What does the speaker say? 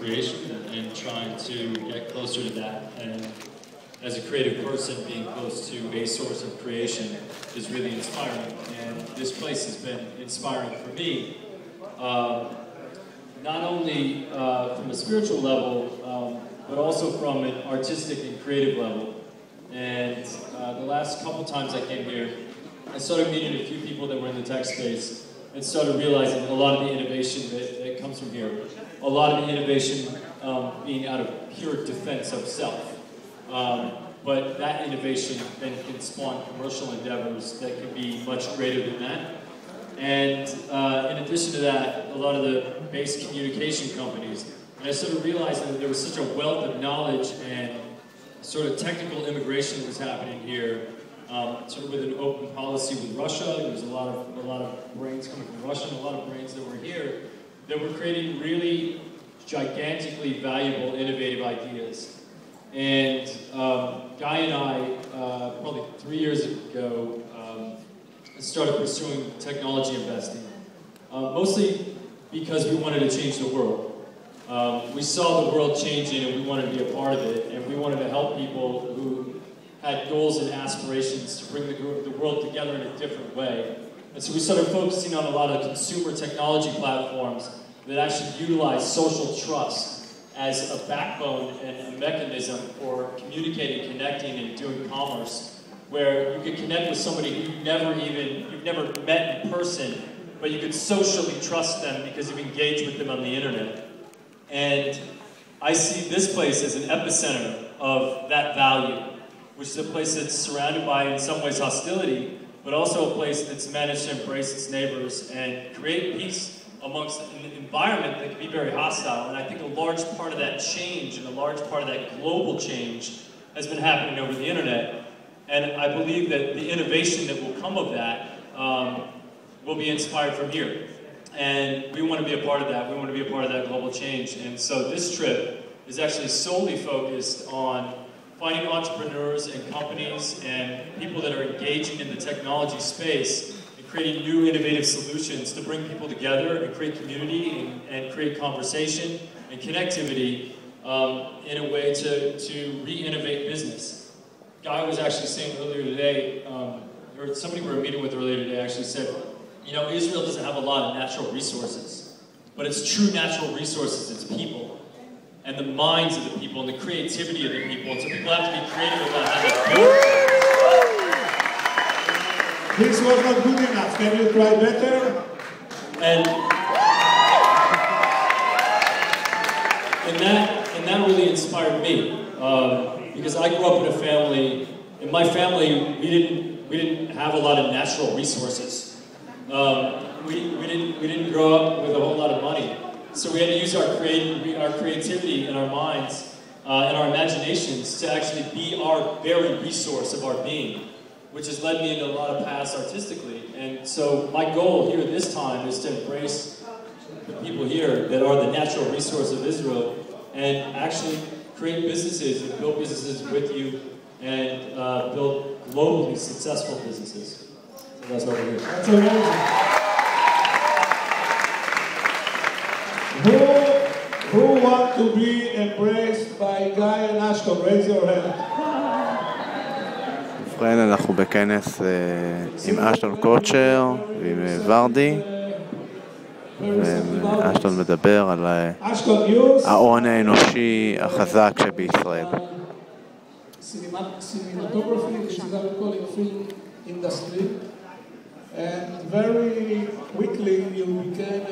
creation and trying to get closer to that. And as a creative person, being close to a source of creation is really inspiring. And this place has been inspiring for me, not only from a spiritual level, but also from an artistic and creative level. And the last couple times I came here, I started meeting a few people that were in the tech space and started realizing a lot of the innovation that comes from here. A lot of the innovation being out of pure defense of self. But that innovation then can spawn commercial endeavors that can be much greater than that. And in addition to that, a lot of the base communication companies. And I started realizing that there was such a wealth of knowledge and sort of technical immigration that was happening here, sort of with an open policy with Russia. There was a lot of brains coming from Russia and a lot of brains that were here that were creating really gigantically valuable, innovative ideas. And Guy and I, probably 3 years ago, started pursuing technology investing, mostly because we wanted to change the world. We saw the world changing and we wanted to be a part of it, and we wanted to help people who had goals and aspirations to bring the world together in a different way. And so we started focusing on a lot of consumer technology platforms that actually utilize social trust as a backbone and a mechanism for communicating, connecting, and doing commerce, where you could connect with somebody you've never met in person, but you could socially trust them because you've engaged with them on the internet. And I see this place as an epicenter of that value, which is a place that's surrounded by, in some ways, hostility, but also a place that's managed to embrace its neighbors and create peace amongst an environment that can be very hostile. And I think a large part of that change and a large part of that global change has been happening over the internet. And I believe that the innovation that will come of that will be inspired from here. And we want to be a part of that. We want to be a part of that global change. And so this trip is actually solely focused on finding entrepreneurs and companies and people that are engaging in the technology space and creating new innovative solutions to bring people together and create community and create conversation and connectivity in a way to re-innovate business. Guy was actually saying earlier today, or somebody we were meeting with earlier today actually said, you know, Israel doesn't have a lot of natural resources, but its true natural resources, it's people, and the minds of the people, and the creativity of the people, and so people have to be creative about how they build. This was not good enough, can you try better? And that really inspired me, because I grew up in a family, in my family, we didn't have a lot of natural resources. We didn't grow up with a whole lot of money, so we had to use our creativity and our minds and our imaginations to actually be our very resource of our being, which has led me into a lot of paths artistically. And so my goal here this time is to embrace the people here that are the natural resource of Israel and actually create businesses and build businesses with you and build globally successful businesses. So that's what we're here. That's amazing. Who want to be embraced by Guy and Ashton? Raise your hand. ובכן, אנחנו בכנס עם אשטון קוצ'ר ועם ורדי, ואשטון מדבר על ההון האנושי החזק שבישראל. Cinematography is what we call in film industry, and very quickly you became